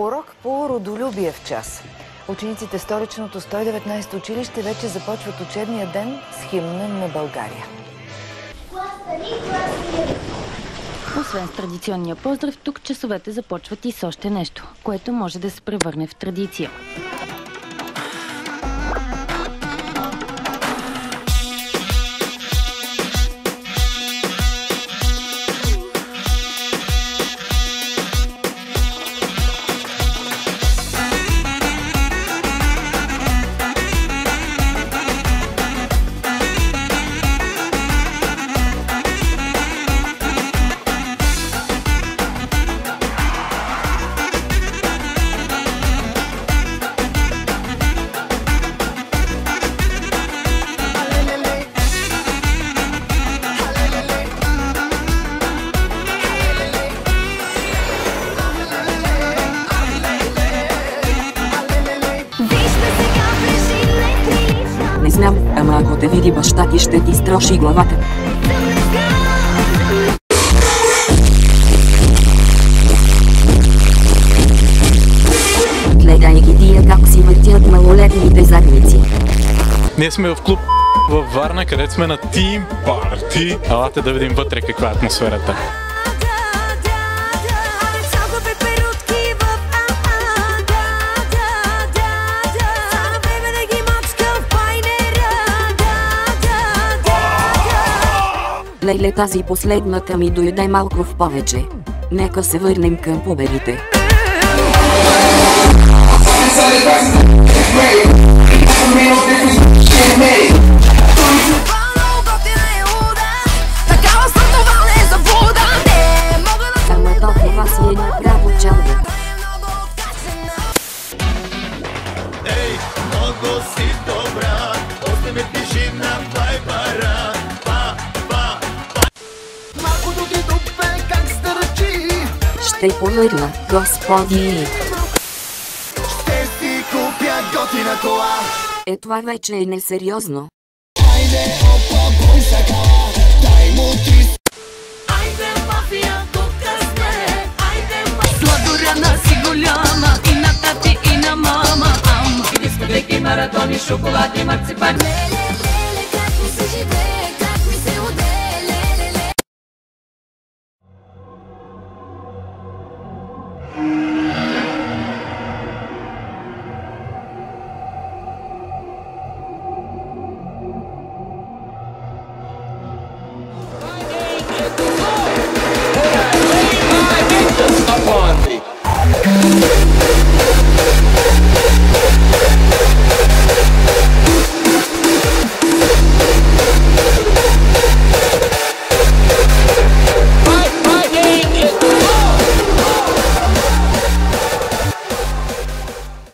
Урок по родолюбие в час. Учениците в столичното 119 училище вече започват учебния ден с химна на България. Освен с традиционния поздрав, тук часовете започват и с още нещо, което може да се превърне в традиция. Не знам, ама ако те види баща ти, ще ти строши главата. Гледай ги тия как си въртят малолетните задници. Ние сме в клуб във Варна, където сме на Team Party. Елате да видим вътре каква е атмосферата. Леле, тази последната ми дойде малко в повече. Нека се върнем към победите. Ама толкова си е направо чалга. Ей, много си добра, после ме пиши на Вайбъра. Ще повърна, господи. Ще си купя готина кола. Е, това вече е несериозно. Айде, опа, бой сакала, дай му ти. Айде, мафия, тука сме. Айде, мафия. Сладуряна си голяма, и на тати, и на мама. И дискотеки, маратони, шоколад и марципан. Upon me.